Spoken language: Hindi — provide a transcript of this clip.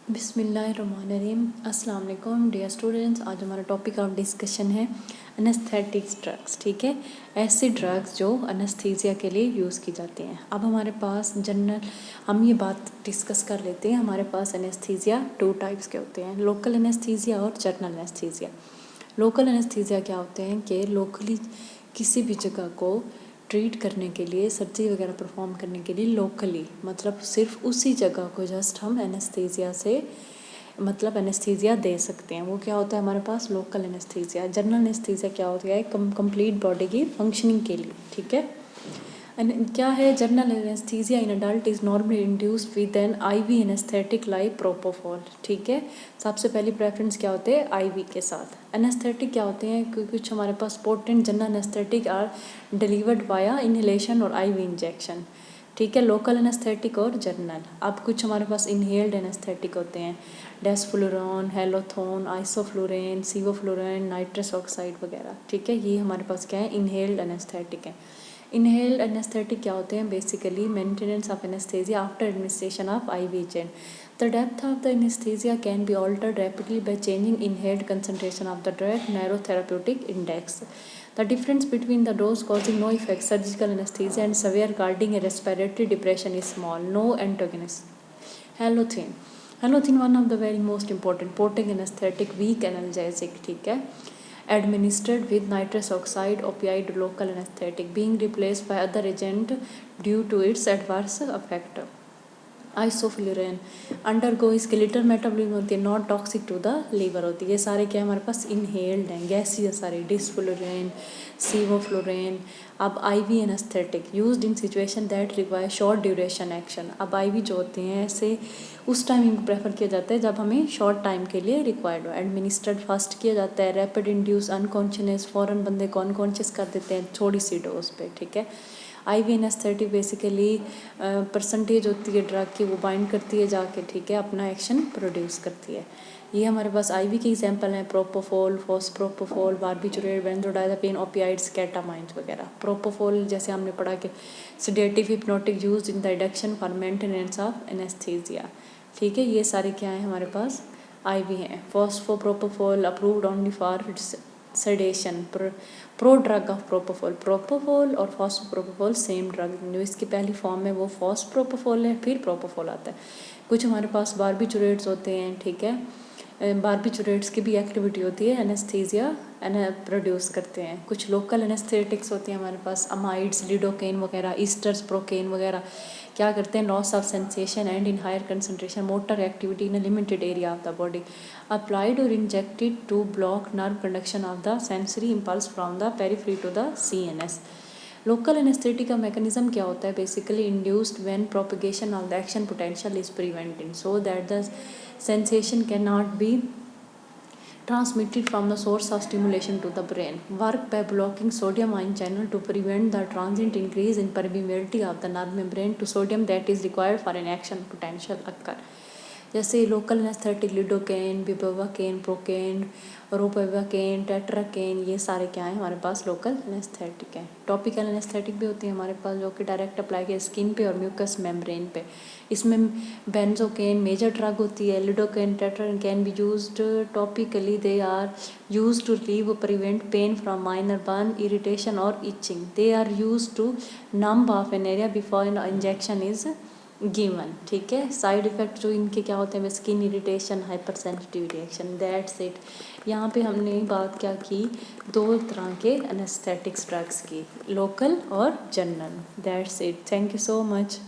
बिस्मिल्लाहिर्रहमानिर्रहीम। अस्सलाम वालेकुम डियर स्टूडेंट्स। आज हमारा टॉपिक ऑफ डिस्कशन है एनेस्थेटिक्स ड्रग्स। ठीक है, ऐसे ड्रग्स जो एनेस्थीसिया के लिए यूज़ की जाती हैं। अब हमारे पास जनरल हम ये बात डिस्कस कर लेते हैं। हमारे पास एनेस्थीसिया 2 टाइप्स के होते हैं, लोकल एनेस्थीसिया और जनरल एनेस्थीसिया। लोकल एनेस्थीसिया क्या होते हैं कि लोकली किसी भी जगह को ट्रीट करने के लिए, सर्जरी वगैरह परफॉर्म करने के लिए लोकली, मतलब सिर्फ उसी जगह को जस्ट हम एनेस्थीसिया से मतलब एनेस्थीसिया दे सकते हैं। वो क्या होता है हमारे पास लोकल एनेस्थीसिया। जनरल एनेस्थीसिया क्या होती है कंप्लीट बॉडी की फंक्शनिंग के लिए। ठीक है, क्या है general anaesthesia in adult is normally induced with an IV anaesthetic like propofol. ठीक है, सबसे पहली प्रेफरेंस क्या होते हैं आईवी के साथ। एनेस्थेटिक क्या होते हैं, क्योंकि कुछ हमारे पास potent general anaesthetic are delivered via inhalation और आईवी इंजेक्शन। ठीक है, लोकल एनेस्थेटिक और जनरल। अब कुछ हमारे पास इनहेल्ड एनेस्थेटिक होते हैं, desflurane, halothane, isoflurane, sevoflurane, nitrous oxide वगैरह। ठीक है, ये हमारे पास क्या है इनहेल्ड एनेस्थेटिक है। इनहेल्ड एनेस्थेटिक क्या होते हैं, basically maintenance of anaesthesia after administration of IV agent. The depth of the anaesthesia can be altered rapidly by changing inhaled concentration of the drug, narrow therapeutic index. The difference between the dose causing no effect, surgical anesthesia, and severe causing a respiratory depression is small. No antagonist. Halothane. Halothane one of the very most important potent anesthetic, weak analgesic. ठीक है, administered with nitrous oxide opioid local anesthetic, being replaced by other agent due to its adverse effect. Isoflurane undergo skeletal metabolism होती है, not toxic to the liver होती है। ये सारे क्या हमारे पास इनहेल्ड हैं, गैसीय सारे, डिस्फ्लोरेन, सीवोफ्लोरेन। अब IV anaesthetic used in situation that require short duration action. अब आईवी जो होते हैं ऐसे उस टाइम इनको प्रेफर किया जाता है जब हमें शॉर्ट टाइम के लिए रिक्वायर्ड हो। एडमिनिस्ट्रेड फास्ट किया जाता है, रैपिड इंड्यूस अनकॉन्शियस, फ़ौरन बंदे को अनकॉन्शियस कर देते हैं थोड़ी सी डोज पे। ठीक है, आईवी एनेस्थेटिक बेसिकली परसेंटेज होती है ड्रग की, वो बाइंड करती है जाके, ठीक है, अपना एक्शन प्रोड्यूस करती है। ये हमारे पास आईवी के एग्जांपल हैं प्रोपोफोल, फॉस्प्रोपोफोल, बारबिटूरेट, बेंजोडाइजापीन, ओपियाइड्स, केटामाइंस वगैरह। प्रोपोफोल जैसे हमने पढ़ा कि sedative hypnotic used in the reduction for maintenance of anaesthesia. ठीक है, ये सारे क्या हैं हमारे पास आईवी हैं। Fospropofol approved only for sedation. Pro drug of propofol, propofol और फॉस्फोप्रोपोफोल सेम ड्रग, जो इसकी पहली फॉर्म है वो फॉस्फोप्रोपोफोल है, फिर प्रोपोफोल आता है। कुछ हमारे पास बारबिटूरेट्स होते हैं। ठीक है, बारबिटूरेट्स की भी एक्टिविटी होती है, एनेस्थीसिया प्रोड्यूस करते हैं। कुछ लोकल एनेस्थेटिक्स होती हैं हमारे पास, अमाइड्स, लिडोकेन वगैरह, ईस्टर्स, प्रोकेन वगैरह, क्या करते हैं loss of sensation and in higher concentration, motor activity in a limited area of the body, applied और injected to block nerve conduction of the sensory impulse from the periphery to the CNS। Local anaesthetic का मैकेनिज्म क्या होता है, basically induced when propagation of the action potential is prevented so that the sensation cannot be transmitted from the source of stimulation to the brain. Work by blocking sodium ion channel to prevent the transient increase in permeability of the nerve membrane to sodium that is required for an action potential occur. जैसे local anaesthetic lidocaine, bupivacaine, procaine, ropivacaine, tetracaine, ये सारे क्या हैं हमारे पास लोकल एनेस्थेटिक हैं। टॉपिकल एनेस्थेटिक भी होती है हमारे पास जो कि डायरेक्ट अप्लाई किया स्किन पे और म्यूकस मेम्ब्रेन पे। इसमें बेंजोकेन मेजर ड्रग होती है। Lidocaine, tetracaine can be used topically, they are used to relieve prevent pain from minor burn, irritation और itching. They are used to numb of an area before injection is given. ठीक है, साइड इफ़ेक्ट जो इनके क्या होते हैं, skin irritation, hyper sensitive reaction, that's it. यहाँ पे हमने बात क्या की, 2 तरह के एनेस्थेटिक्स ड्रग्स की, लोकल और general. That's it, thank you so much.